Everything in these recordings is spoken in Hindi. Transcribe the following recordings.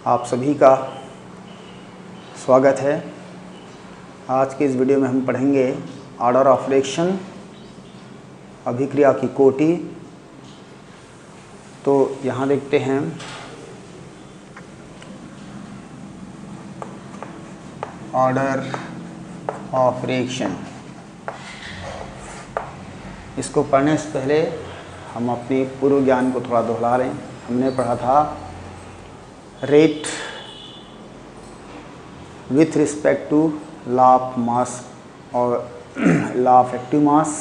आप सभी का स्वागत है। आज के इस वीडियो में हम पढ़ेंगे ऑर्डर ऑफ रिएक्शन, अभिक्रिया की कोटि। तो यहाँ देखते हैं ऑर्डर ऑफ रिएक्शन। इसको पढ़ने से पहले हम अपनी पूर्व ज्ञान को थोड़ा दोहरा लें। हमने पढ़ा था rate with respect to law of mass और लॉ ऑफ एक्टिव मास,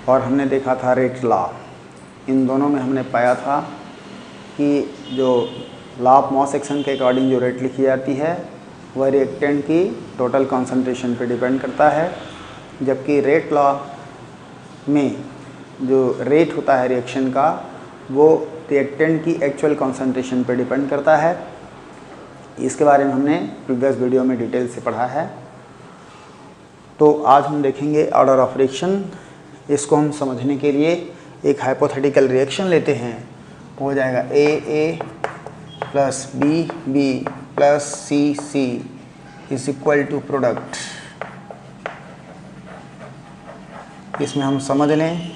और हमने देखा था रेट लॉ। इन दोनों में हमने पाया था कि जो लॉ ऑफ मास एक्शन के अकॉर्डिंग जो रेट लिखी जाती है वह रिएक्टेंट की टोटल कंसंट्रेशन पर डिपेंड करता है, जबकि रेट लॉ में जो रेट होता है रिएक्शन का वो रिएक्टेंट की एक्चुअल कंसंट्रेशन पर डिपेंड करता है। इसके बारे में हमने प्रीवियस वीडियो में डिटेल से पढ़ा है। तो आज हम देखेंगे ऑर्डर ऑफ रिएक्शन। इसको हम समझने के लिए एक हाइपोथेटिकल रिएक्शन लेते हैं। हो जाएगा A plus B plus C is equal to product. इसमें हम समझ लें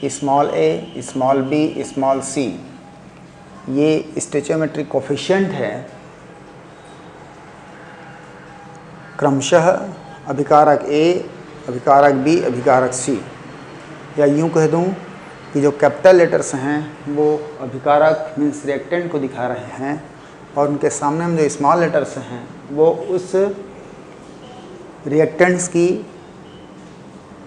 small A, small B, small C ये स्टोइचियोमेट्रिक कोफिशिएंट है, क्रमशः अभिकारक ए, अभिकारक बी, अभिकारक सी। या यूँ कह दूँ कि जो कैपिटल लेटर्स हैं वो अभिकारक मीन्स रिएक्टेंट को दिखा रहे हैं, और उनके सामने में जो स्मॉल लेटर्स हैं वो उस रिएक्टेंट्स की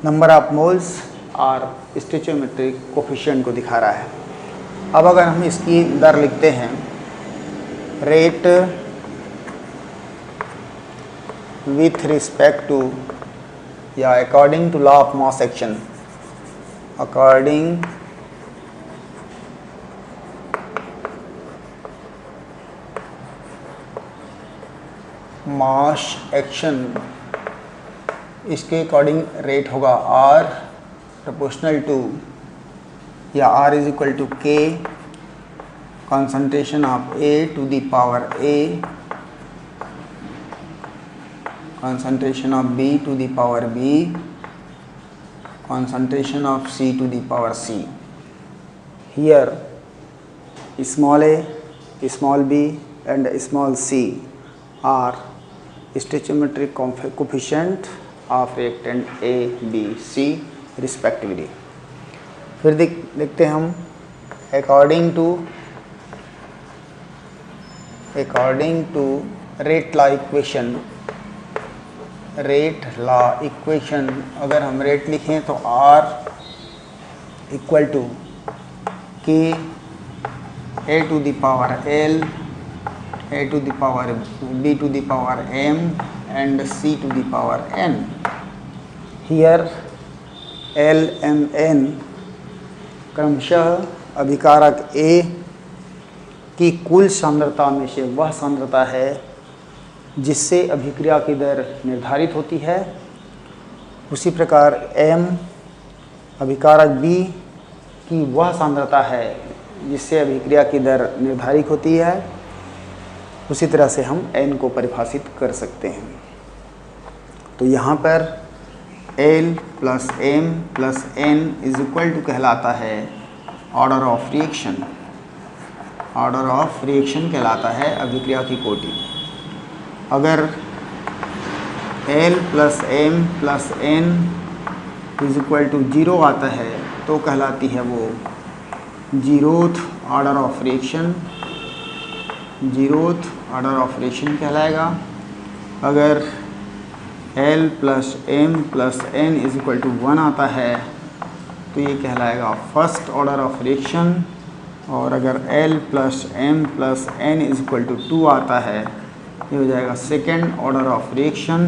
नंबर ऑफ मोल्स और स्टोइचियोमेट्रिक कोफिशिएंट को दिखा रहा है। अब अगर हम इसकी दर लिखते हैं रेट विथ रिस्पेक्ट टू या according to law of mass action, according mass action, इसके अकॉर्डिंग रेट होगा R प्रोपोर्शनल टू या R is equal to K concentration of A to the power A, concentration of B to the power B, concentration of C to the power C. Here small a, small b and small c are stoichiometric coefficient of reactant A, B, C respectively. फिर देखते हैं हम according to rate law equation। Rate law equation अगर हम रेट लिखें तो R equal to K A to the power L, A to the power B to the power M and C to the power N। Here L, M, N क्रमशः अभिकारक A की कुल सांद्रता में से वह सांद्रता है जिससे अभिक्रिया की दर निर्धारित होती है। उसी प्रकार M अभिकारक B की वह सांद्रता है जिससे अभिक्रिया की दर निर्धारित होती है। उसी तरह से हम N को परिभाषित कर सकते हैं। तो यहाँ पर L plus M plus N is equal to कहलाता है order of reaction. Order of reaction कहलाता है अभिक्रिया की कोटि। अगर L plus M plus N is equal to 0 आता है तो कहलाती है वो zeroth order of reaction. Zeroth order of reaction कहलाएगा। अगर L plus M plus N is equal to 1 आता है तो ये कहलाएगा फर्स्ट ऑर्डर ऑफ रिएक्शन। और अगर L plus M plus N is equal to 2 आता है ये हो जाएगा सेकेंड ऑर्डर ऑफ रिएक्शन।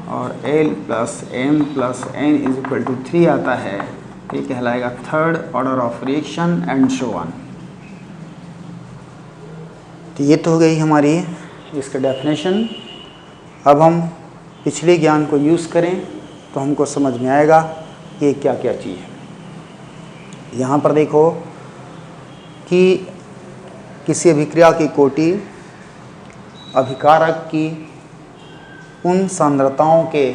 और L plus M plus N is equal to 3 आता है ये कहलाएगा third order of reaction and so on. तो ये तो हो गई हमारी इसका डेफिनेशन। अब हम पिछले ज्ञान को यूज़ करें तो हमको समझ में आएगा कि ये क्या क्या चीज़ है। यहाँ पर देखो कि किसी अभिक्रिया की कोटि अभिकारक की उन सांद्रताओं के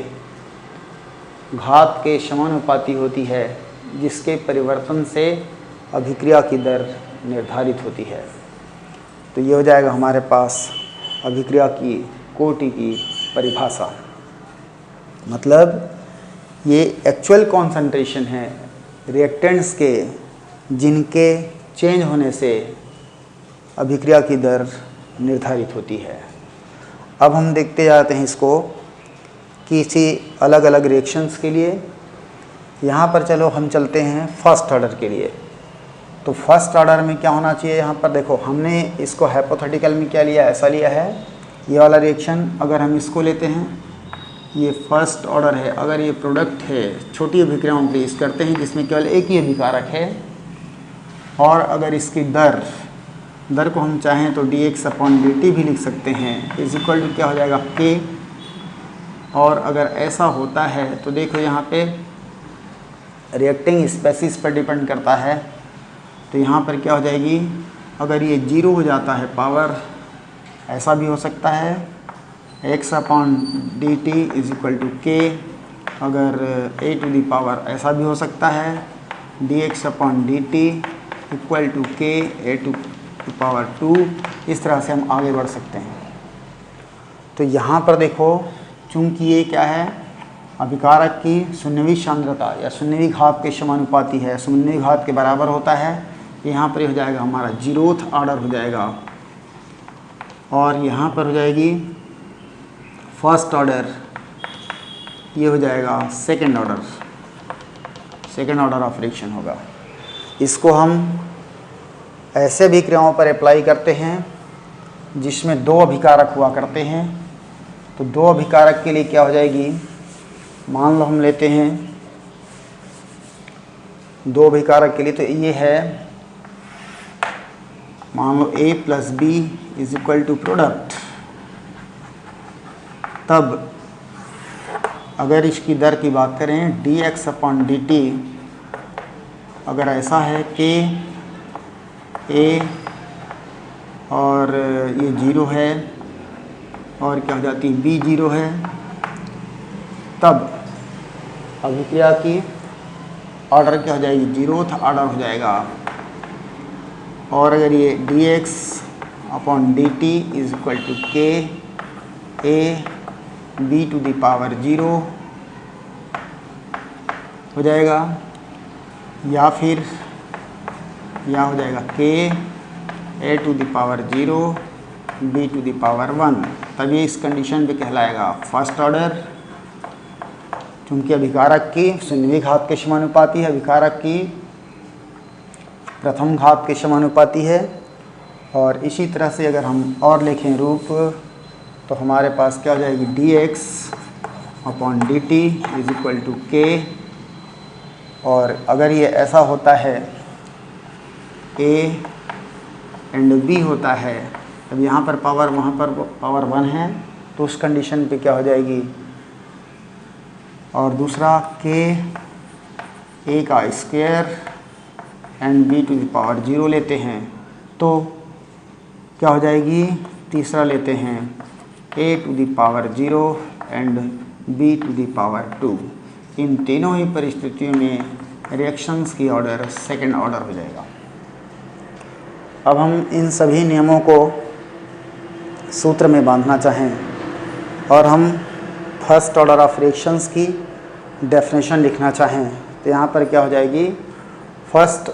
घात के समानुपाती होती है जिसके परिवर्तन से अभिक्रिया की दर निर्धारित होती है। तो ये हो जाएगा हमारे पास अभिक्रिया की कोटि की परिभाषा। मतलब ये एक्चुअल कॉन्सेंट्रेशन है रिएक्टेंट्स के जिनके चेंज होने से अभिक्रिया की दर निर्धारित होती है। अब हम देखते जाते हैं इसको किसी अलग अलग रिएक्शंस के लिए। यहाँ पर चलो हम चलते हैं फर्स्ट ऑर्डर के लिए। तो फर्स्ट ऑर्डर में क्या होना चाहिए, यहाँ पर देखो हमने इसको हाइपोथेटिकल में क्या लिया, ऐसा लिया है ये वाला रिएक्शन। अगर हम इसको लेते हैं, ये फर्स्ट ऑर्डर है, अगर ये प्रोडक्ट है छोटी अभिक्रियाओं के लिए इस करते हैं जिसमें केवल एक ही अभिकारक है, और अगर इसकी दर को हम चाहें तो dx/dt भी लिख सकते हैं, इज इक्वल टू क्या हो जाएगा k। और अगर ऐसा होता है तो देखो यहाँ पे रिएक्टिंग स्पेसीज पर डिपेंड करता है। तो यहाँ पर क्या हो जाएगी, अगर ये 0 हो जाता है पावर, ऐसा भी हो सकता है x/dt is equal to k। अगर a टू दी पावर ऐसा भी हो सकता है dx/dt equal to k a to power 2। इस तरह से हम आगे बढ़ सकते हैं। तो यहाँ पर देखो चूंकि ये क्या है, अभिकारक की शून्यवी सांद्रता या शून्यवी घात के समानुपाती है, शून्यवी घात के बराबर होता है। यहाँ पर हो जाएगा हमारा 0th ऑर्डर हो जाएगा, और यहाँ पर हो जाएगी फर्स्ट ऑर्डर, ये हो जाएगा सेकंड ऑर्डर ऑफ रिएक्शन होगा। इसको हम ऐसे अभिक्रियाओं पर अप्लाई करते हैं जिसमें 2 अभिकारक हुआ करते हैं। तो 2 अभिकारक के लिए क्या हो जाएगी, मान लो हम लेते हैं 2 अभिकारक के लिए, तो ये है मान लो a प्लस b is equal to product. तब अगर इसकी दर की बात करें dx/dt, अगर ऐसा है कि a और ये 0 है और क्या हो जाती है b 0 है, तब अभिक्रिया की ऑर्डर क्या हो जाएगी, 0th ऑर्डर हो जाएगा। और अगर ये dx/dt is equal to k a b to the power 0 हो जाएगा, या फिर यह हो जाएगा k a to the power 0 b to the power 1। तब ये इस कंडीशन पे कहलाएगा फर्स्ट ऑर्डर। चूँकि अभिकारक की शून्यवी घात के समानुपाती है, अभिकारक की प्रथम घात के समानुपाती है। और इसी तरह से अगर हम और लिखें रूप, तो हमारे पास क्या हो जाएगी, dx/dt is equal to k। और अगर ये ऐसा होता है a एंड b होता है, तब यहाँ पर पावर वहाँ पर पावर 1 है, तो उस कंडीशन पे क्या हो जाएगी। और दूसरा k a का square and b to the power 0 लेते हैं, तो क्या हो जाएगी, तीसरा लेते हैं a to the power 0 and b to the power 2। इन तीनों ही परिस्थितियों में रिएक्शंस की ऑर्डर सेकंड ऑर्डर हो जाएगा। अब हम इन सभी नियमों को सूत्र में बांधना चाहें और हम फर्स्ट ऑर्डर ऑफ रिएक्शंस की डेफिनेशन लिखना चाहें, तो यहाँ पर क्या हो जाएगी, फर्स्ट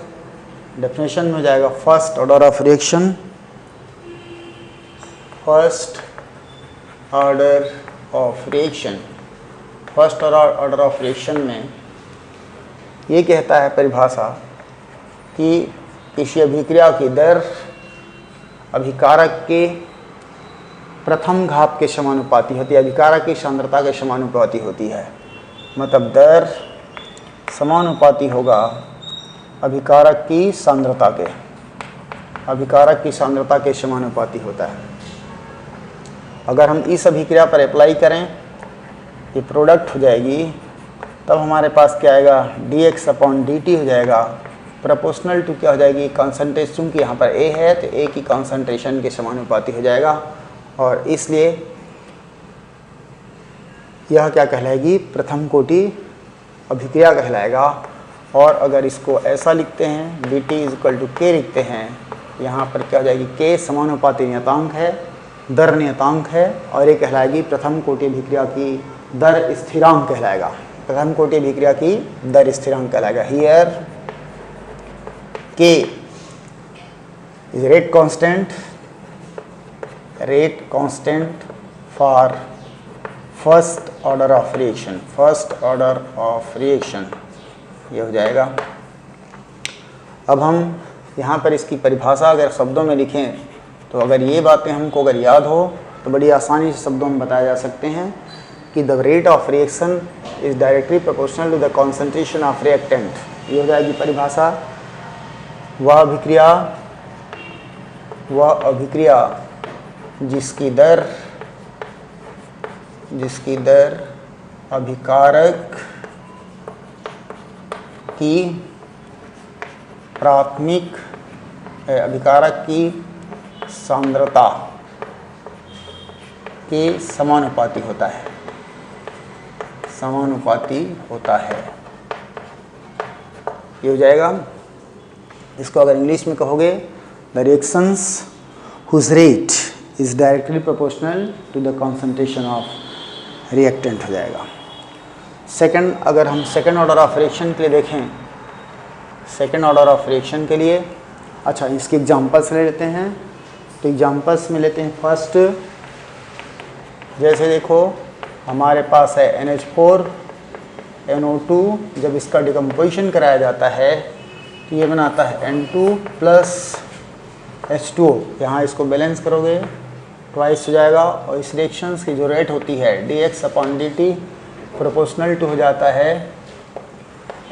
डेफिनेशन में हो जाएगा first order of reaction. First order of reaction में ये कहता है परिभाषा कि किसी अभिक्रिया की दर अभिकारक के प्रथम घात के समानुपाती होती है, अभिकारक की सांद्रता के समानुपाती होती है। मतलब दर समानुपाती होगा अभिकारक की सांद्रता के समानुपाती होता है। अगर हम इस अभिक्रिया पर अप्लाई करें, ये प्रोडक्ट हो जाएगी, तब हमारे पास क्या आएगा, dx/dt हो जाएगा प्रोपोर्शनल टू क्या हो जाएगी, कॉन्सेंट्रेशन, क्योंकि यहाँ पर ए है तो ए की कॉन्सेंट्रेशन के समानुपाती हो जाएगा, और इसलिए यह क्या कहलाएगी, प्रथम कोटि अभिक्रिया कहलाएगा। और अगर इसको ऐसा लिखते हैं, dt = k लिखते हैं, यहाँ पर क्या हो जाएगी, k समानुपाती नियतांक है, दर नियतांक है, और ये कहलाएगी प्रथम कोटि अभिक्रिया की दर स्थिरांक कहलाएगा। प्रथम कोटि अभिक्रिया की दर स्थिरांक कहलाएगा। Here k is rate constant for first order of reaction, ये हो जाएगा। अब हम यहाँ पर इसकी परिभाषा अगर शब्दों में लिखें तो अगर ये बातें हमको अगर याद हो तो बड़ी आसानी से शब्दों में बताया जा सकते हैं कि the rate of reaction is directly proportional to the concentration of reactant, ये हो जाएगी परिभाषा। वह अभिक्रिया जिसकी दर अभिकारक की सांद्रता के समानुपाती होता है, ये हो जाएगा। इसको अगर इंग्लिश में कहोगे, the reactions whose rate is directly proportional to the concentration of reactant हो जाएगा। सेकंड, अगर हम सेकंड ऑर्डर ऑफ रिएक्शन के लिए देखें, सेकंड ऑर्डर ऑफ रिएक्शन के लिए, अच्छा इसके एग्जांपल्स ले लेते हैं। तो एग्जांपल्स में लेते हैं फर्स्ट, जैसे देखो हमारे पास है NH4 NO2, जब इसका डिकम्पोजिशन कराया जाता है तो ये बनाता है N2 + H2O। यहाँ इसको बैलेंस करोगे ट्वाइस हो जाएगा, और इस रिएक्शंस की जो रेट होती है dx/dt प्रोपोर्शनल टू हो जाता है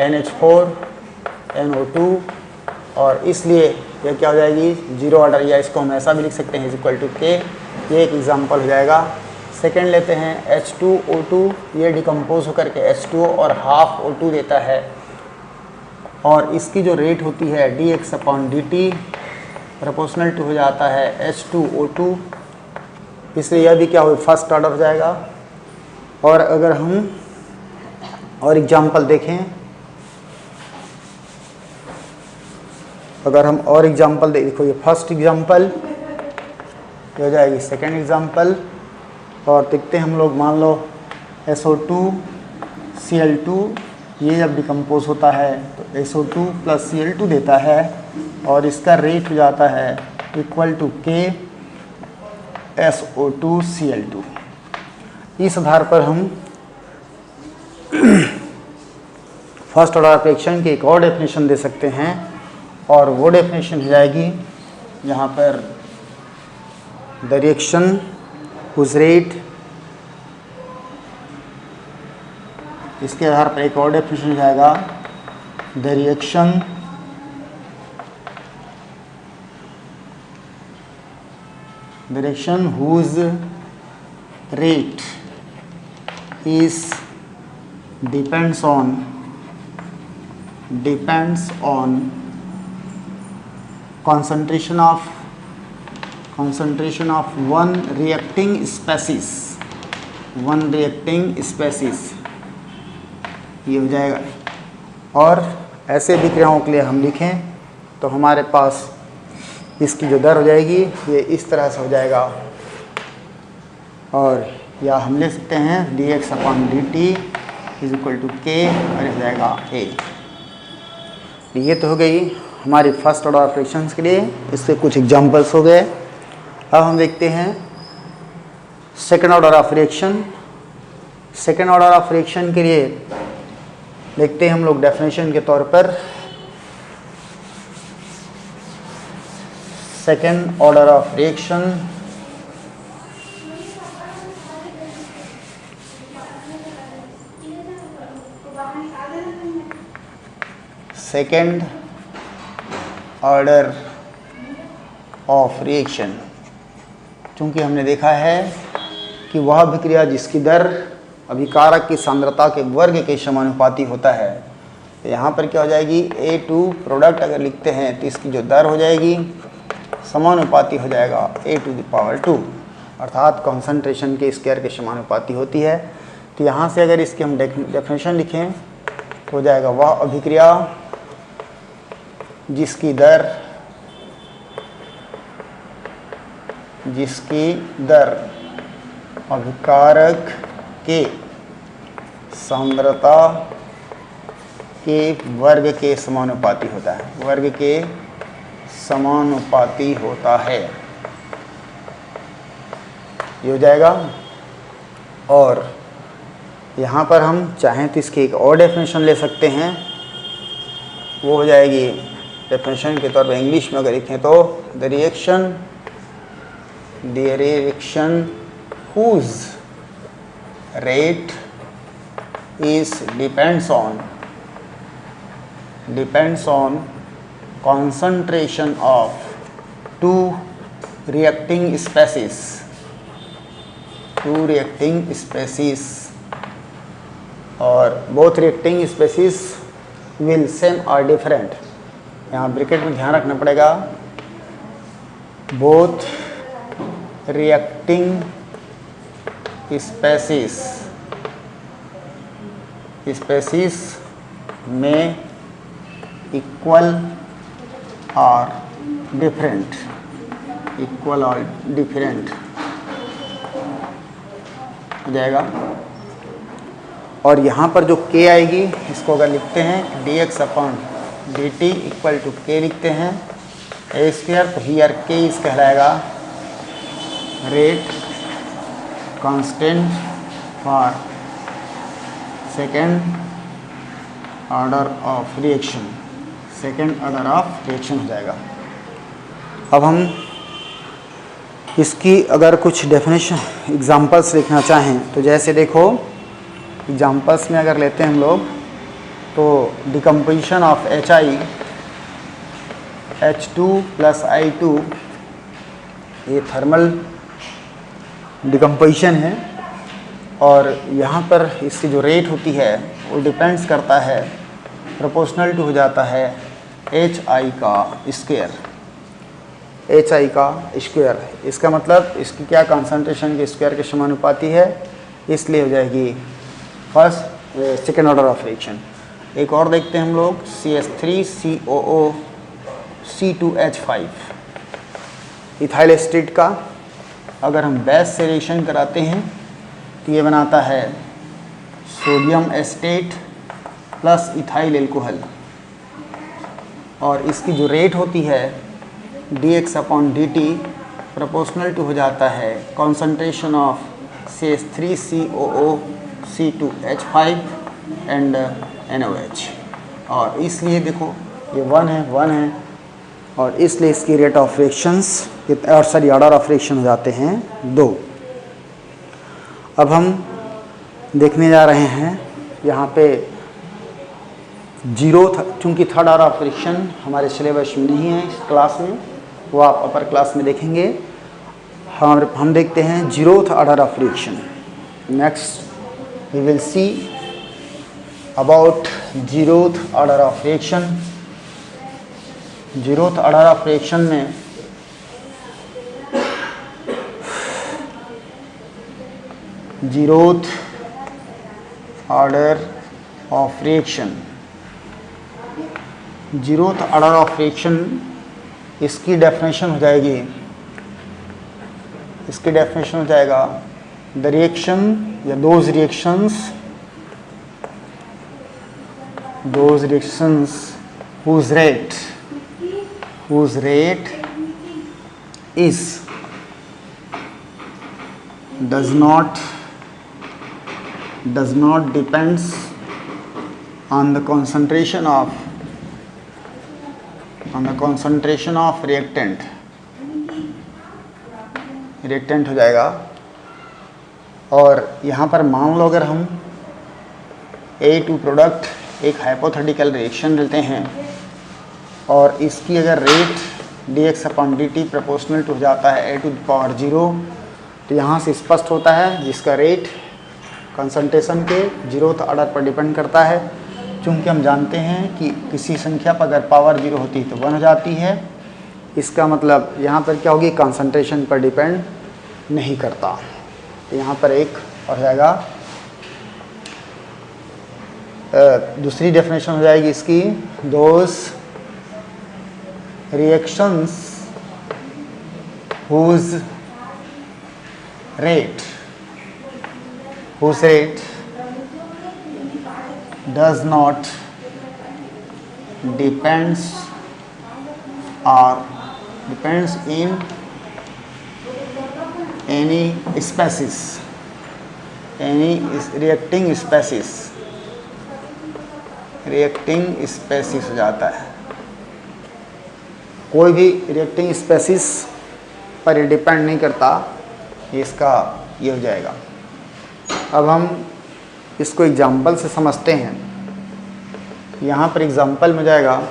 NH4 NO2, और इसलिए यह क्या हो जाएगी, जीरो ऑर्डर, या इसको हम ऐसा भी लिख सकते हैं = k। ये एक एग्जांपल हो जाएगा। सेकंड लेते हैं H2O2, ये डिकम्पोज होकर के H2O और हाफ O2 देता है, और इसकी जो रेट होती है dx/dt प्रोपोर्शनल टू हो जाता है H2O2, इसलिए यह भी क्या हो, फर्स्ट ऑर्डर हो जाएगा। और अगर हम और एग्जांपल देखें, देखो ये फर्स्ट एग्जांपल, ये हो जाएगी सेकंड एग्जांपल, और देखते हैं हम लोग, मान लो SO2 Cl2, ये जब डिकम्पोज होता है तो SO2 + Cl2 देता है, और इसका रेट हो जाता है = K SO2 Cl2। इस आधार पर हम फर्स्ट ऑर्डर ऑफ रिएक्शन की एक और डेफिनेशन दे सकते हैं, और वो डेफिनेशन हो जाएगी यहाँ पर द रिएक्शन हुज रेट, इसके आधार पर एक और डेफिनेशन हो जाएगा the reaction whose rate is depends on concentration of one reacting species, ये हो जाएगा। और ऐसे विक्रियाओं के लिए हम लिखें तो हमारे पास इसकी जो दर हो जाएगी ये इस तरह से हो जाएगा, और या हम ले सकते हैं dx/dt = k, और हो जाएगा a। ये तो हो गई हमारी फर्स्ट ऑर्डर ऑफ रिएक्शंस के लिए, इससे कुछ एग्जांपल्स हो गए। अब हम देखते हैं second order of reaction. Second order of reaction के लिए देखते हैं हम लोग डेफिनेशन के तौर पर, second order of reaction second order of reaction, चूँकि हमने देखा है कि वह अभिक्रिया जिसकी दर अभिकारक की सांद्रता के वर्ग के समानुपाती होता है, यहाँ पर क्या हो जाएगी, A2 प्रोडक्ट अगर लिखते हैं तो इसकी जो दर हो जाएगी समानुपाती हो जाएगा A⁴ अर्थात कॉन्सेंट्रेशन के स्क्वायर के समानुपाती होती है। तो यहाँ से अगर इसकी हम डेफिनेशन लिखें तो हो जाएगा वह अभिक्रिया जिसकी दर अभिकारक के सांद्रता के वर्ग के समानुपाती होता है, वर्ग के समानुपाती होता है, ये हो जाएगा। और यहाँ पर हम चाहें तो इसकी एक और डेफिनेशन ले सकते हैं, वो हो जाएगी डेफिनेशन के तौर पर इंग्लिश में अगर लिखें तो the reaction whose rate is depends on concentration of two reacting species और both reacting species will same or different। यहाँ ब्रैकेट में ध्यान रखना पड़ेगा, both reacting species में इक्वल और डिफरेंट हो जाएगा। और यहाँ पर जो k आएगी इसको अगर लिखते हैं dx/dt इक्वल टू k लिखते हैं A², तो हियर k इस कहलाएगा rate constant for second order of reaction हो जाएगा। अब हम इसकी अगर कुछ डेफिनेशन एग्जांपल्स लिखना चाहें तो जैसे देखो एग्जांपल्स में अगर लेते हैं हम लोग तो decomposition of H2 plus I2 ये थर्मल डिकम्पोजिशन है और यहाँ पर इसकी जो रेट होती है वो डिपेंड्स करता है, प्रोपोर्शनल टू हो जाता है HI का स्क्वायर। इसका मतलब इसकी क्या कंसंट्रेशन के स्क्वायर के समानुपाती है, इसलिए हो जाएगी सेकेंड ऑर्डर ऑफ रिएक्शन। एक और देखते हैं हम लोग CH3COO C2H5 इथाइल एस्टेट का अगर हम बेस से रिएक्शन कराते हैं तो ये बनाता है sodium estate plus ethyl alcohol और इसकी जो रेट होती है dx/dt प्रोपोर्शनल टू हो जाता है concentration of CH3COO C2H5 and NOH। और इसलिए देखो ये 1 है और इसलिए इसकी रेट ऑफ रिएक्शंस और ऑर्डर ऑफ रिएक्शन हो जाते हैं 2। अब हम देखने जा रहे हैं यहाँ पे चूँकि थर्ड ऑर्डर ऑफ रिएक्शन हमारे सिलेबस में नहीं है इस क्लास में, वो आप अपर क्लास में देखेंगे। हम देखते हैं 0th order of reaction. Next we will see about 0th order of reaction. 0th order of reaction में जीरोथ ऑर्डर ऑफ रिएक्शन इसकी डेफिनेशन हो जाएगा द रिएक्शन या those reactions whose rate is does not depends on the concentration of reactant हो जाएगा। और यहाँ पर मान लो अगर हम A2 प्रोडक्ट एक हाइपोथेटिकल रिएक्शन लेते हैं और इसकी अगर रेट dx/dt प्रोपोर्शनल टू हो जाता है A⁴, तो यहाँ से स्पष्ट होता है जिसका रेट कंसंट्रेशन के 0th ऑर्डर पर डिपेंड करता है। चूँकि हम जानते हैं कि किसी संख्या पर अगर पावर 0 होती है तो 1 हो जाती है, इसका मतलब यहाँ पर क्या होगी, कंसंट्रेशन पर डिपेंड नहीं करता। तो यहाँ पर एक और जाएगा, दूसरी डेफिनेशन हो जाएगी इसकी, those reactions whose rate does not depends in any species, any reacting species हो जाता है, कोई भी रिएक्टिंग स्पेसिस पर ये डिपेंड नहीं करता, इसका ये हो जाएगा। अब हम इसको एग्जाम्पल से समझते हैं। यहाँ पर एग्जाम्पल में जाएगा,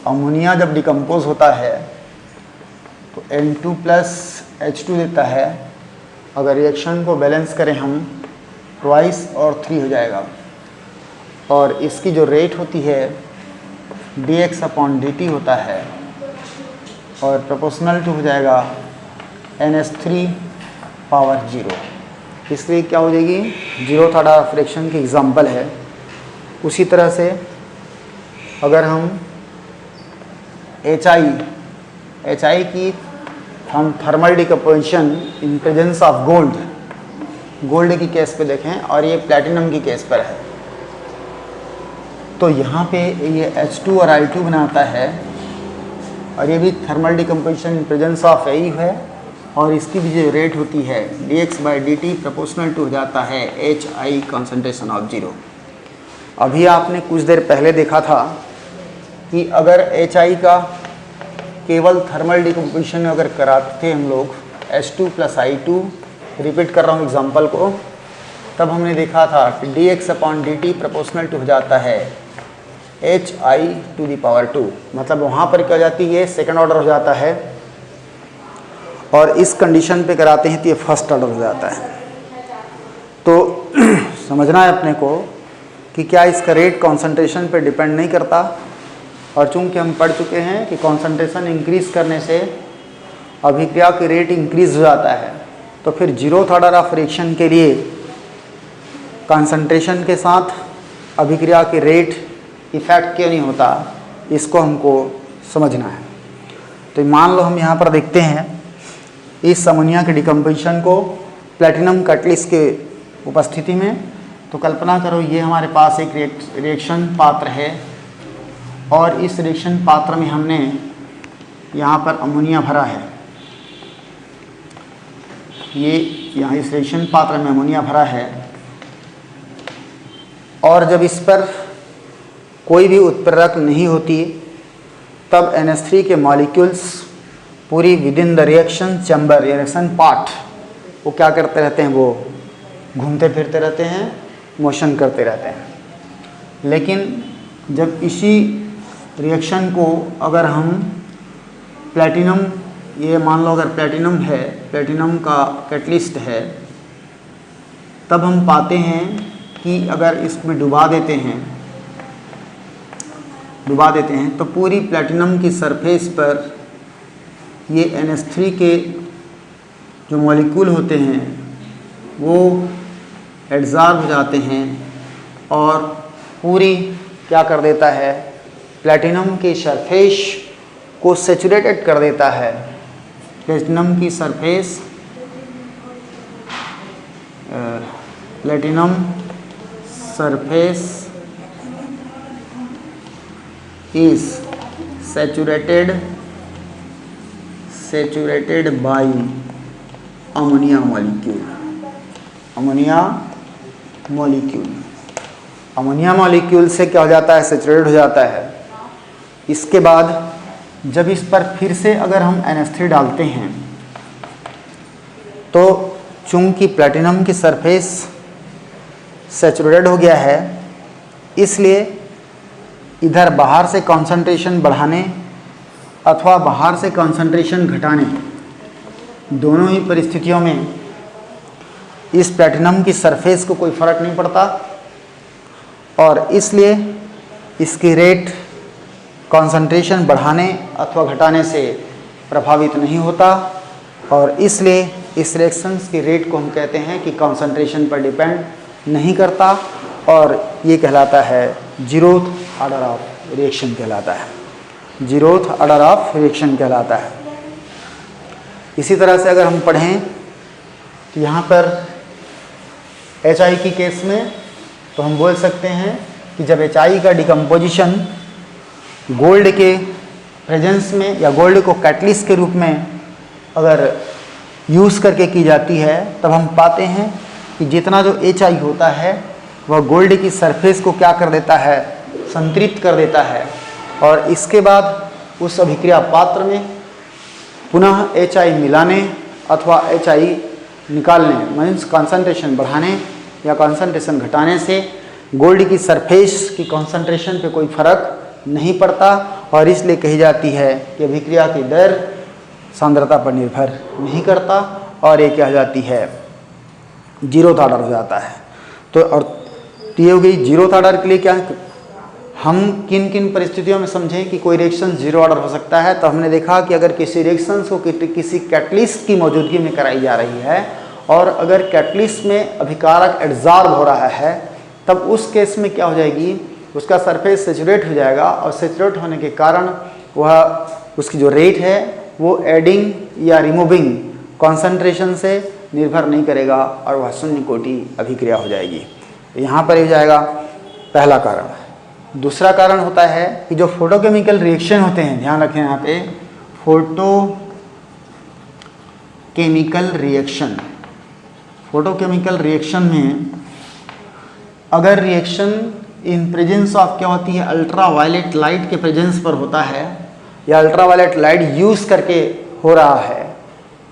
अमोनिया जब डिकम्पोज होता है तो N2 प्लस H2 देता है। अगर रिएक्शन को बैलेंस करें हम, ट्वाइस और 3 हो जाएगा, और इसकी जो रेट होती है dx/dt होता है, और प्रोपोर्शनल टू हो जाएगा NH3 पावर 0। इसलिए क्या हो जाएगी, 0th ऑर्डर फ्रैक्शन की एग्जांपल है। उसी तरह से अगर हम HI की हम thermal decomposition in presence of gold की केस पे देखें, और ये प्लैटिनम की केस पर है, तो यहाँ पे ये H2 और I2 बनाता है, और ये भी thermal decomposition in presence of AI है, और इसकी भी जो रेट होती है dx/dt प्रोपोर्शनल टू हो जाता है HI कंसंट्रेशन ऑफ 0। अभी आपने कुछ देर पहले देखा था कि अगर HI का केवल थर्मल डिकम्पोजिशन अगर कराते थे हम लोग H2 प्लस I2, रिपीट कर रहा हूँ एग्जाम्पल को, तब हमने देखा था कि dx/dt प्रोपोर्शनल टू हो जाता है HI⁴, मतलब वहाँ पर क्या हो जाती है, सेकंड ऑर्डर हो जाता है, और इस कंडीशन पे कराते हैं तो ये फर्स्ट ऑर्डर हो जाता है। तो समझना है अपने को कि क्या इसका रेट कंसंट्रेशन पे डिपेंड नहीं करता, और चूंकि हम पढ़ चुके हैं कि कंसंट्रेशन इंक्रीज करने से अभिक्रिया की रेट इंक्रीज हो जाता है, तो फिर 0th ऑर्डर ऑफ रिएक्शन के लिए कंसंट्रेशन के साथ अभिक्रिया की रेट इफेक्ट क्यों नहीं होता, इसको हमको समझना है। तो मान लो हम यहाँ पर देखते हैं इस अमोनिया के डिकम्पोजिशन को प्लैटिनम कैटलिस्ट के उपस्थिति में, तो कल्पना करो ये हमारे पास एक रिएक्शन पात्र है, और इस रिएक्शन पात्र में हमने यहाँ पर अमोनिया भरा है। ये यहाँ इस रिएक्शन पात्र में अमोनिया भरा है, और जब इस पर कोई भी उत्प्रेरक नहीं होती, तब NH3 के मॉलिक्यूल्स पूरी with in the reaction chamber, reaction part, वो क्या करते रहते हैं, वो घूमते फिरते रहते हैं, मोशन करते रहते हैं। लेकिन जब इसी रिएक्शन को अगर हम प्लैटिनम, ये मान लो अगर प्लैटिनम है, प्लैटिनम का कैटलिस्ट है, तब हम पाते हैं कि अगर इसमें डुबा देते हैं तो पूरी प्लैटिनम की सरफेस पर ये NH3 के जो मॉलिक्यूल होते हैं वो एड्जॉर्ब हो जाते हैं, और पूरी क्या कर देता है, प्लैटिनम की सरफेस को सैचुरेटेड कर देता है। प्लैटिनम की surface platinum surface is saturated by ammonia molecule। Ammonia molecule से क्या हो जाता है, सैचुरेटेड हो जाता है। इसके बाद जब इस पर फिर से अगर हम NH3 डालते हैं, तो चूंकि प्लैटिनम की सरफेस सैचुरेटेड हो गया है, इसलिए इधर बाहर से कंसंट्रेशन बढ़ाने अथवा बाहर से कंसंट्रेशन घटाने, दोनों ही परिस्थितियों में इस प्लैटिनम की सरफेस को कोई फ़र्क नहीं पड़ता, और इसलिए इसकी रेट कंसंट्रेशन बढ़ाने अथवा घटाने से प्रभावित नहीं होता, और इसलिए इस रिएक्शंस की रेट को हम कहते हैं कि कंसंट्रेशन पर डिपेंड नहीं करता, और ये कहलाता है जीरोथ ऑर्डर ऑफ रिएक्शन कहलाता है, जीरोथ ऑर्डर ऑफ रिएक्शन कहलाता है। इसी तरह से अगर हम पढ़ें तो यहाँ पर HI की केस में तो हम बोल सकते हैं कि जब HI का डिकम्पोजिशन गोल्ड के प्रेजेंस में या गोल्ड को कैटलिस्ट के रूप में अगर यूज़ करके की जाती है, तब हम पाते हैं कि जितना जो HI होता है वह गोल्ड की सरफेस को क्या कर देता है, संतृप्त कर देता है, और इसके बाद उस अभिक्रिया पात्र में पुनः HI मिलाने अथवा HI निकालने, मीन्स कंसंट्रेशन बढ़ाने या कंसंट्रेशन घटाने से गोल्ड की सरफेस की कंसंट्रेशन पे कोई फर्क नहीं पड़ता, और इसलिए कही जाती है कि अभिक्रिया की दर सांद्रता पर निर्भर नहीं करता, और ये क्या हो जाती है, जीरोथ ऑर्डर हो जाता है। तो और ये हो गई जीरोथ ऑर्डर के लिए क्या हम किन किन परिस्थितियों में समझें कि कोई रिएक्शन जीरो ऑर्डर हो सकता है। तो हमने देखा कि अगर किसी रिएक्शन को किसी कैटलिस्ट की मौजूदगी में कराई जा रही है और अगर कैटलिस्ट में अभिकारक एड्जॉर्ब हो रहा है, तब उस केस में क्या हो जाएगी, उसका सरफेस सेचुरेट हो जाएगा, और सेचुरेट होने के कारण वह उसकी जो रेट है वो एडिंग या रिमूविंग कॉन्सेंट्रेशन से निर्भर नहीं करेगा, और वह शून्य कोटि अभिक्रिया हो जाएगी। यहाँ पर हो जाएगा पहला कारण। दूसरा कारण होता है कि जो फोटोकेमिकल रिएक्शन होते हैं, ध्यान रखें यहाँ पे, फोटोकेमिकल रिएक्शन, फोटोकेमिकल रिएक्शन में अगर रिएक्शन इन प्रेजेंस ऑफ क्या होती है, अल्ट्रा वायलेट लाइट के प्रेजेंस पर होता है या अल्ट्रा वायलेट लाइट यूज़ करके हो रहा है,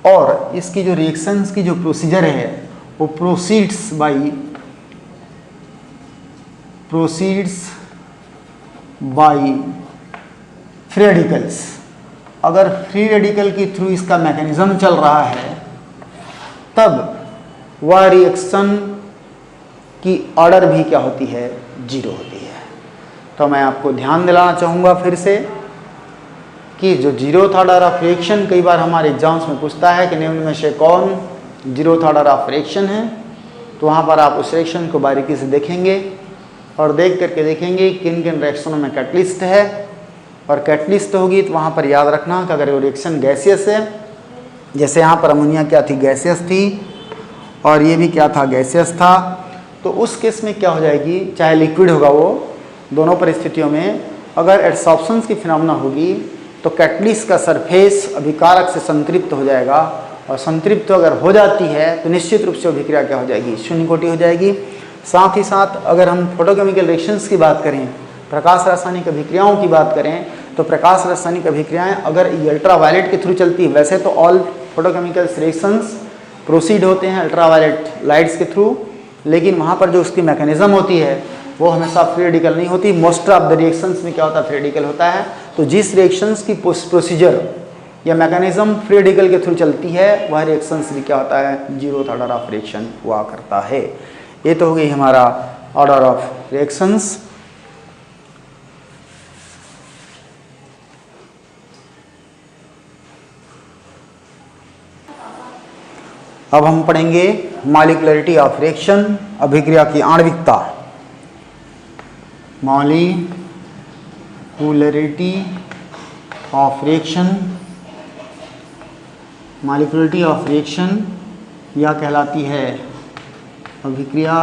और इसकी जो रिएक्शंस की जो प्रोसीजर है वो प्रोसीड्स बाई फ्री रेडिकल्स, अगर फ्री रेडिकल के थ्रू इसका मैकेनिज्म चल रहा है, तब वह रिएक्शन की ऑर्डर भी क्या होती है, जीरो होती है। तो मैं आपको ध्यान दिलाना चाहूँगा फिर से कि जो जीरोथ ऑर्डर ऑफ रिएक्शन कई बार हमारे एग्जाम्स में पूछता है कि निम्न में से कौन जीरोथ ऑर्डर ऑफ रिएक्शन है, तो वहाँ पर आप उस रिएक्शन को बारीकी से देखेंगे और देख करके देखेंगे किन किन रिएक्शनों में कैटलिस्ट है, और कैटलिस्ट होगी तो वहाँ पर याद रखना कि अगर वो रिएक्शन गैसियस है, जैसे यहाँ पर अमोनिया क्या थी, गैसियस थी, और ये भी क्या था, गैसियस था, तो उस केस में क्या हो जाएगी, चाहे लिक्विड होगा वो, दोनों परिस्थितियों में अगर एडसॉर्प्शन की फिनोमेना होगी तो कैटलिस्ट का सरफेस अभिकारक से संतृप्त हो जाएगा, और संतृप्त अगर हो जाती है तो निश्चित रूप से अभिक्रिया क्या हो जाएगी, शून्य कोटि हो जाएगी। साथ ही साथ अगर हम फोटोकेमिकल रिएक्शंस की बात करें, प्रकाश रासायनिक अभिक्रियाओं की बात करें, तो प्रकाश रासायनिक अभिक्रियाएं अगर ये अल्ट्रावायलेट के थ्रू चलती है, वैसे तो ऑल फोटोकेमिकल रिएक्शंस प्रोसीड होते हैं अल्ट्रावायलेट लाइट्स के थ्रू, लेकिन वहाँ पर जो उसकी मैकेनिज्म होती है वो हमेशा फ्री रेडिकल नहीं होती। मोस्ट ऑफ द रिएक्शंस में क्या होता है, फ्री रेडिकल होता है। तो जिस रिएक्शंस की प्रोसीजर या मैकेनिज्म फ्री रेडिकल के थ्रू चलती है, वह रिएक्शंस भी क्या होता है, जीरोथ ऑर्डर ऑफ रिएक्शन हुआ करता है। ये तो हो गई हमारा ऑर्डर ऑफ रिएक्शंस। अब हम पढ़ेंगे मॉलिक्युलरिटी ऑफ रिएक्शन, अभिक्रिया की आणविकता। मॉलिक्युलरिटी ऑफ रिएक्शन, मॉलिक्युलरिटी ऑफ रिएक्शन यह कहलाती है अभिक्रिया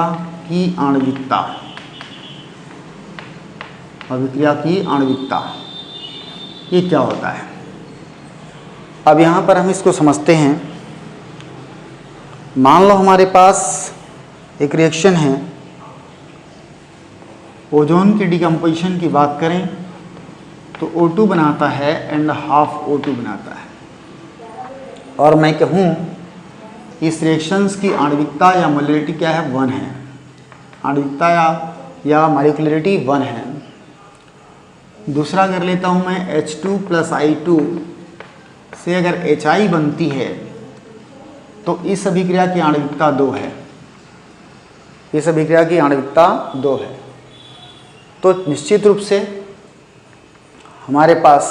की आणविकता, अभिक्रिया की आणविकता। ये क्या होता है, अब यहाँ पर हम इसको समझते हैं। मान लो हमारे पास एक रिएक्शन है, ओजोन की डिकम्पोजिशन की बात करें तो O2 बनाता है एंड हाफ O2 बनाता है, और मैं कहूँ इस रिएक्शंस की आणविकता या मोलरिटी क्या है, 1 है। आणविकता या मॉलिक्युलरिटी 1 है। दूसरा कर लेता हूँ मैं H2 + I2 से अगर HI बनती है तो इस अभिक्रिया की आणविकता 2 है, इस अभिक्रिया की आणविकता 2 है। तो निश्चित रूप से हमारे पास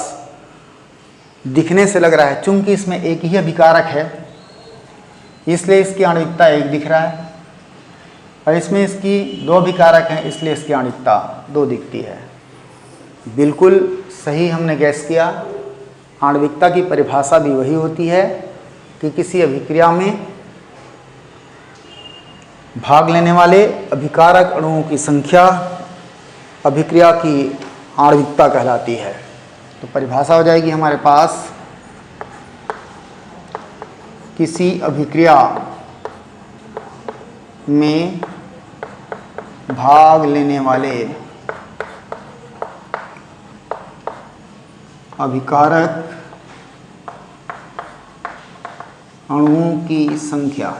दिखने से लग रहा है, चूंकि इसमें एक ही अभिकारक है इसलिए इसकी आणविकता 1 दिख रहा है, और इसमें इसकी 2 अभिकारक हैं इसलिए इसकी आणविकता 2 दिखती है। बिल्कुल सही हमने गैस किया। आणविकता की परिभाषा भी वही होती है कि किसी अभिक्रिया में भाग लेने वाले अभिकारक अणुओं की संख्या अभिक्रिया की आणविकता कहलाती है। तो परिभाषा हो जाएगी हमारे पास, किसी अभिक्रिया में भाग लेने वाले अभिकारक अणुओं की संख्या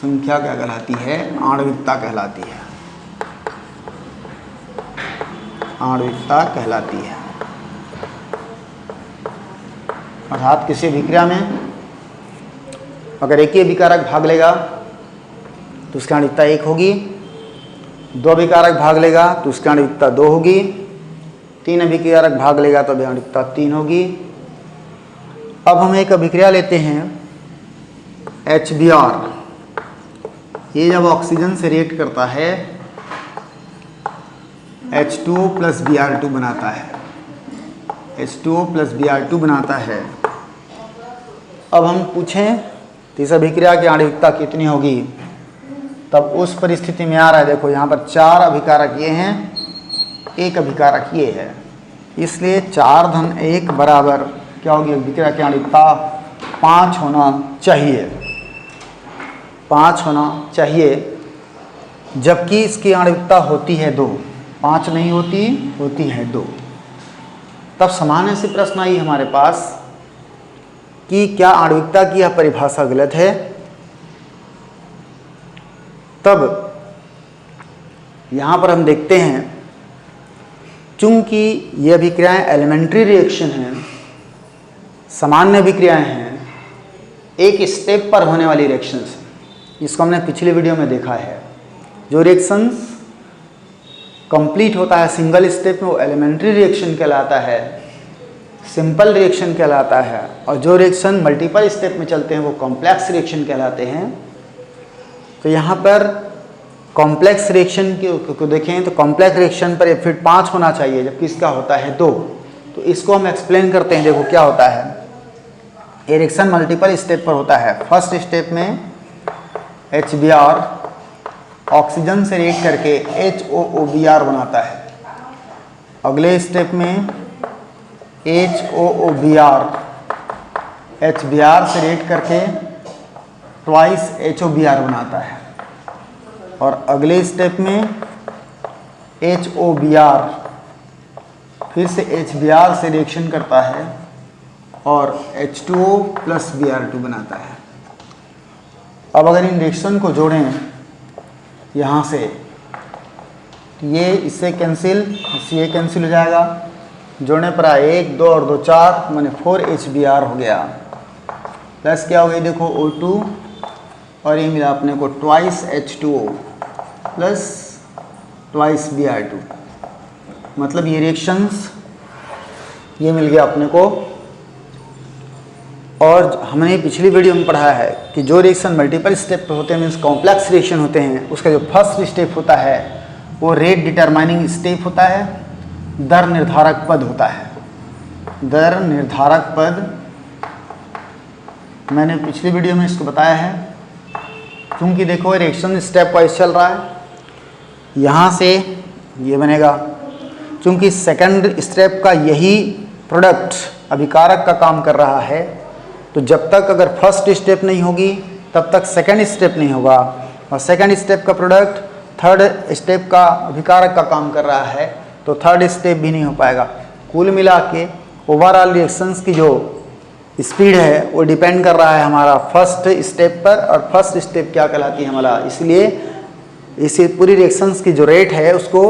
क्या कहलाती है? आणविकता कहलाती है। आणविकता कहलाती है। अर्थात किसी अभिक्रिया में अगर एक ही अभिकारक भाग लेगा तो उसकी आणविकता 1 होगी, 2 अभिकारक भाग लेगा तो उसकी आणविकता 2 होगी, 3 अभिकारक भाग लेगा तो आणविकता 3 होगी। अब हम एक अभिक्रिया लेते हैं HBr। ये जब ऑक्सीजन से रिएक्ट करता है H2O प्लस Br2 बनाता है, H2O प्लस Br2 बनाता है। अब हम पूछें तो इस अभिक्रिया की आणविकता कितनी होगी, तब उस परिस्थिति में आ रहा है, देखो यहाँ पर 4 अभिकारक ये हैं, 1 अभिकारक ये है, इसलिए 4-1 बराबर क्या होगी? अभिक्रिया की आणविकता 5 होना चाहिए, 5 होना चाहिए, जबकि इसकी आणविकता होती है 2, 5 नहीं होती, होती है 2। तब सामान्य से प्रश्न आई हमारे पास कि क्या आणविकता की यह परिभाषा गलत है? तब यहाँ पर हम देखते हैं, चूंकि ये अभिक्रियाएं एलिमेंट्री रिएक्शन हैं, सामान्य अभिक्रियाएं हैं, एक स्टेप पर होने वाली रिएक्शंस, इसको हमने पिछले वीडियो में देखा है। जो रिएक्शंस कंप्लीट होता है सिंगल स्टेप में वो एलिमेंट्री रिएक्शन कहलाता है, सिंपल रिएक्शन कहलाता है, और जो रिएक्शन मल्टीपल स्टेप में चलते हैं वो कॉम्प्लेक्स रिएक्शन कहलाते हैं। तो यहाँ पर कॉम्प्लेक्स रिएक्शन को देखें तो कॉम्प्लेक्स रिएक्शन पर फिर 5 होना चाहिए, जबकि इसका होता है 2। तो इसको हम एक्सप्लेन करते हैं। देखो क्या होता है, ये रिएक्शन मल्टीपल स्टेप पर होता है। फर्स्ट स्टेप में HBr ऑक्सीजन से रिएक्ट करके HOOBr बनाता है। अगले स्टेप में HOOBr HBr से रिएक्ट करके ट्वाइस HOBr बनाता है, और अगले स्टेप में HOBr फिर से HBr से रिएक्शन करता है और H2O प्लस Br2 बनाता है। अब अगर इन रिएक्शन को जोड़ें यहाँ से, तो ये इससे कैंसिल, इससे ये कैंसिल हो जाएगा, जोड़ने पर आए 1 2 और 2 4 माने 4 HBr हो गया, प्लस क्या हो गई देखो O2, और ये मिला अपने को twice H2O plus twice Br2, मतलब ये रिएक्शंस ये मिल गया अपने को। और हमने पिछली वीडियो में पढ़ा है कि जो रिएक्शन मल्टीपल स्टेप पे होते हैं, मीन्स कॉम्प्लेक्स रिएक्शन होते हैं, उसका जो फर्स्ट स्टेप होता है वो रेट डिटरमाइनिंग स्टेप होता है, दर निर्धारक पद होता है। दर निर्धारक पद मैंने पिछली वीडियो में इसको बताया है। क्योंकि देखो रिएक्शन स्टेप वाइज चल रहा है, यहाँ से ये बनेगा, क्योंकि सेकंड स्टेप का यही प्रोडक्ट अभिकारक का काम कर रहा है, तो जब तक अगर फर्स्ट स्टेप नहीं होगी तब तक सेकंड स्टेप नहीं होगा, और सेकंड स्टेप का प्रोडक्ट थर्ड स्टेप का अभिकारक का काम कर रहा है, तो थर्ड स्टेप भी नहीं हो पाएगा। कुल मिला के ओवरऑल रिएक्शंस की जो स्पीड है वो डिपेंड कर रहा है हमारा फर्स्ट स्टेप पर, और फर्स्ट स्टेप क्या कहलाती है हमारा, इसलिए इसी पूरी रिएक्शंस की जो रेट है उसको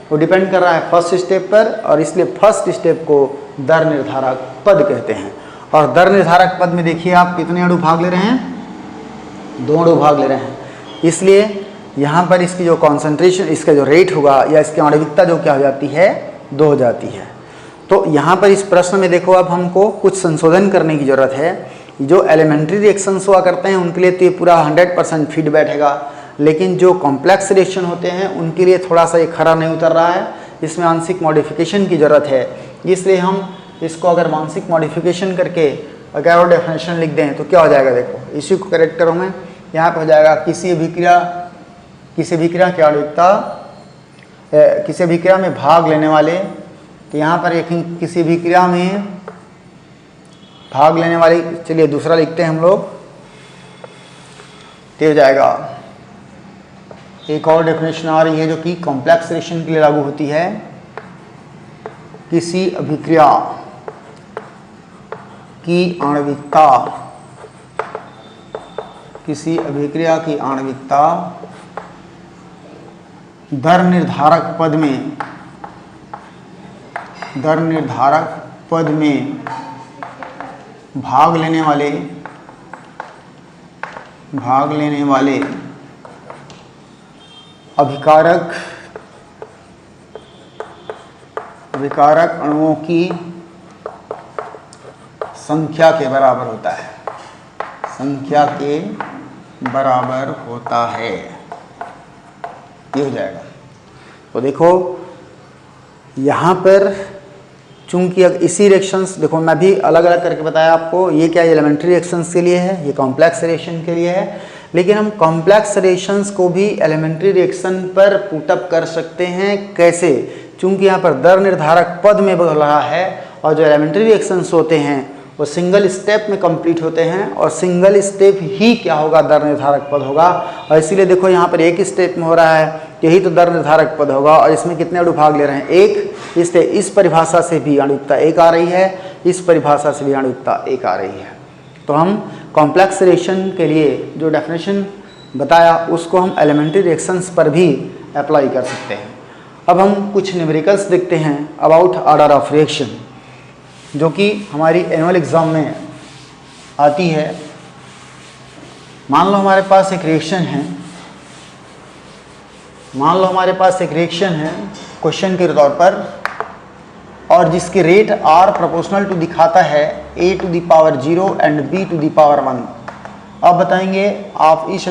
वो डिपेंड कर रहा है फर्स्ट स्टेप पर, और इसलिए फर्स्ट स्टेप को दर निर्धारक पद कहते हैं। और दर निर्धारक पद में देखिए आप कितने अणु भाग ले रहे हैं, 2 अणु भाग ले रहे हैं, इसलिए यहाँ पर इसकी जो कॉन्सेंट्रेशन, इसका जो रेट होगा या इसकी आणविकता जो क्या हो जाती है, 2 हो जाती है। तो यहाँ पर इस प्रश्न में देखो अब हमको कुछ संशोधन करने की ज़रूरत है। जो एलिमेंट्री रिएक्शंस हुआ करते हैं उनके लिए तो ये पूरा 100% फिट बैठेगा, लेकिन जो कॉम्प्लेक्स रिएक्शन होते हैं उनके लिए थोड़ा सा ये खरा नहीं उतर रहा है, इसमें आंशिक मॉडिफिकेशन की ज़रूरत है। इसलिए हम इसको अगर आंशिक मॉडिफिकेशन करके अगर और डेफिनेशन लिख दें तो क्या हो जाएगा, देखो इसी को कैरेक्टरों में यहाँ पर हो जाएगा किसी अभिक्रिया की आणविकता, किसी अभिक्रिया में भाग लेने वाले, तो यहाँ पर एक किसी अभिक्रिया में भाग लेने वाली, चलिए दूसरा लिखते हैं हम लोग, तो हो जाएगा एक और डेफिनेशन आ रही है जो कि कॉम्प्लेक्स रिएक्शन के लिए लागू होती है। किसी अभिक्रिया की आणविकता, किसी अभिक्रिया की आणविकता दर निर्धारक पद में भाग लेने वाले अभिकारक अणुओं की संख्या के बराबर होता है, ये हो जाएगा। तो देखो यहाँ पर चूंकि इसी रिएक्शंस, देखो मैं भी अलग अलग करके बताया आपको, ये क्या एलिमेंट्री रिएक्शंस के लिए है, ये कॉम्प्लेक्स रिएक्शन के लिए है, लेकिन हम कॉम्प्लेक्स रिएक्शंस को भी एलिमेंट्री रिएक्शन पर पुटअप कर सकते हैं। कैसे? चूंकि यहाँ पर दर निर्धारक पद में बदल रहा है और जो एलिमेंट्री रिएक्शंस होते हैं वो सिंगल स्टेप में कंप्लीट होते हैं और सिंगल स्टेप ही क्या होगा, दर निर्धारक पद होगा। और इसीलिए देखो यहाँ पर एक स्टेप में हो रहा है, यही तो दर निर्धारक पद होगा। और इसमें कितने अणु भाग ले रहे हैं, 1। इसलिए इस परिभाषा से भी आणविकता 1 आ रही है, इस परिभाषा से भी आणविकता 1 आ रही है। तो हम कॉम्प्लेक्स रिएक्शन के लिए जो डेफिनेशन बताया उसको हम एलिमेंट्री रिएक्शंस पर भी अप्लाई कर सकते हैं। अब हम कुछ न्यूमेरिकल्स देखते हैं अबाउट ऑर्डर ऑफ रिएक्शन, जो कि हमारी एनुअल एग्जाम में आती है। मान लो हमारे पास एक रिएक्शन है, क्वेश्चन के तौर पर, और जिसके रेट R प्रोपोर्शनल टू दिखाता है A to the power 0 and B to the power 1। अब बताएंगे आप इस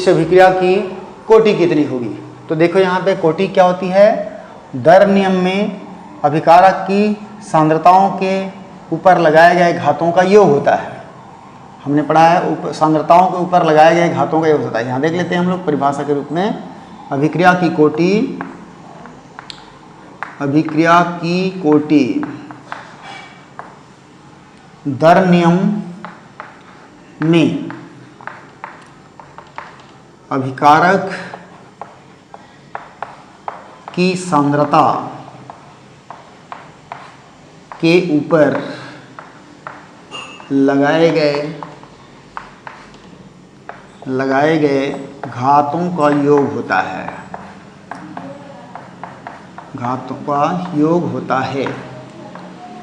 अभिक्रिया की कोटि कितनी होगी। तो देखो यहाँ पे कोटि क्या होती है, दर नियम में अभिकारक की सांद्रताओं के ऊपर लगाए गए घातों का योग होता है। हमने पढ़ा है सांद्रताओं के ऊपर लगाए गए घातों का योग होता है। यहाँ देख लेते हैं हम लोग परिभाषा के रूप में, अभिक्रिया की कोटि दर नियम में अभिकारक की सांद्रता के ऊपर लगाए गए घातों का योग होता है।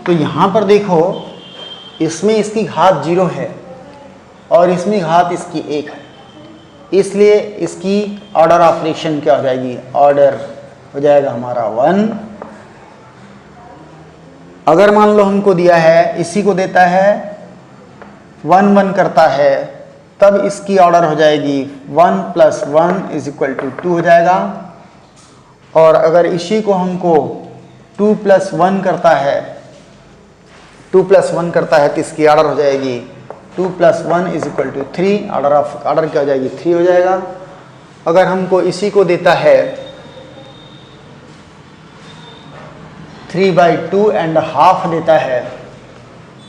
तो यहाँ पर देखो, इसमें इसकी घात 0 है और इसमें घात इसकी 1 है, इसलिए इसकी ऑर्डर ऑफ रिएक्शन क्या हो जाएगी, ऑर्डर हो जाएगा हमारा 1। अगर मान लो हमको दिया है, इसी को देता है 1 1 करता है, तब इसकी ऑर्डर हो जाएगी 1 + 1 = 2 हो जाएगा। और अगर इसी को हमको 2 + 1 करता है, तो इसकी ऑर्डर हो जाएगी 2 + 1 = 3। ऑर्डर क्या हो जाएगी, 3 हो जाएगा। अगर हमको इसी को देता है 3/2 एंड हाफ देता है,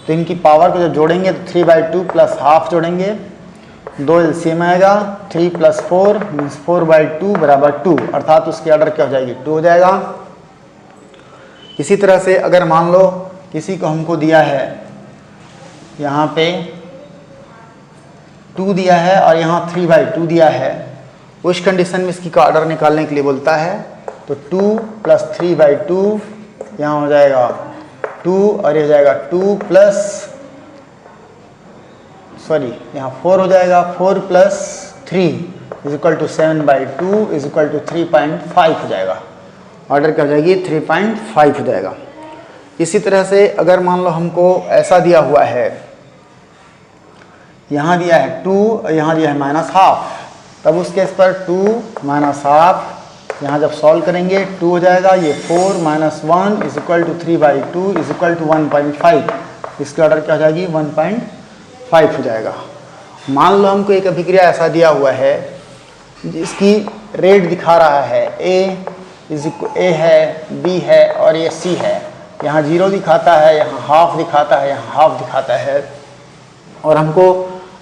तो इनकी पावर को जब जोड़ेंगे तो 3/2 + हाफ जोड़ेंगे, 2 एलसीएम आएगा, 3 + 4 मीन्स 4/2 = 2, अर्थात उसकी ऑर्डर क्या हो जाएगी, 2 हो जाएगा। इसी तरह से अगर मान लो किसी को हमको दिया है, यहाँ पे 2 दिया है और यहाँ 3/2 दिया है, उस कंडीशन में इसकी का ऑर्डर निकालने के लिए बोलता है। तो 2 + 3/2 यहाँ हो जाएगा 2 और ये हो जाएगा 2 + सॉरी यहाँ 4 हो जाएगा, 4 plus 3 is equal to 7/2 is equal to 3.5 हो जाएगा। ऑर्डर क्या हो जाएगी, 3.5 हो जाएगा। इसी तरह से अगर मान लो हमको ऐसा दिया हुआ है, यहाँ दिया है 2 और यहाँ दिया है -12, तब उस केस पर 2 -12 यहाँ जब सॉल्व करेंगे 2 हो जाएगा, ये 4 - 1 is equal to 3/2 is equal to 1.5। इसकी ऑर्डर क्या हो जाएगी, 1.5 हो जाएगा। मान लो हमको एक अभिक्रिया ऐसा दिया हुआ है जिसकी रेट दिखा रहा है A है, B है और ये C है। यहाँ 0 दिखाता है, यहाँ हाफ दिखाता है, यहाँ हाफ दिखाता है, और हमको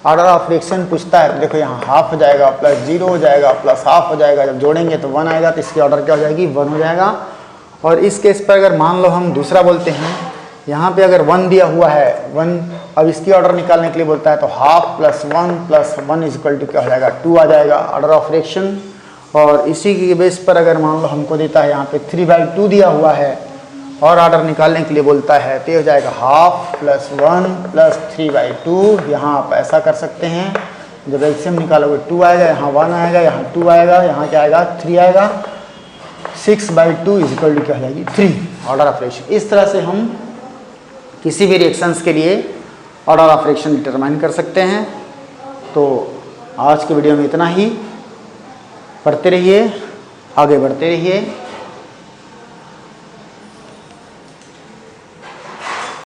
ऑर्डर ऑफ फ्रैक्शन पूछता है। तो देखो यहाँ हाफ हो जाएगा, प्लस 0 हो जाएगा, प्लस हाफ हो जाएगा, जब जोड़ेंगे तो 1 आएगा, तो इसकी ऑर्डर क्या हो जाएगी, 1 हो जाएगा। और इस केस पर अगर मान लो हम दूसरा बोलते हैं, यहाँ पे अगर 1 दिया हुआ है 1, अब इसकी ऑर्डर निकालने के लिए बोलता है, तो half plus 1 is equal to क्या हो जाएगा, 2 आ जाएगा ऑर्डर ऑफ फ्रैक्शन। और इसी के बेस पर अगर मान लो हमको देता है यहाँ पे 3/2 दिया हुआ है और ऑर्डर निकालने के लिए बोलता है, तो ये हो जाएगा हाफ प्लस 1 प्लस 3/2। यहाँ आप ऐसा कर सकते हैं, जब एलसीएम निकालोगे 2 आएगा, यहाँ 1 आएगा, यहाँ 2 आएगा, यहाँ क्या आएगा, 3 आएगा। 6/2 इज इक्वल टू क्या हो जाएगी, 3 ऑर्डर ऑफ फ्रैक्शन। इस तरह से हम किसी भी रिएक्शंस के लिए ऑर्डर ऑफ फ्रैक्शन डिटरमाइन कर सकते हैं। तो आज के वीडियो में इतना ही। पढ़ते रहिए, आगे बढ़ते रहिए।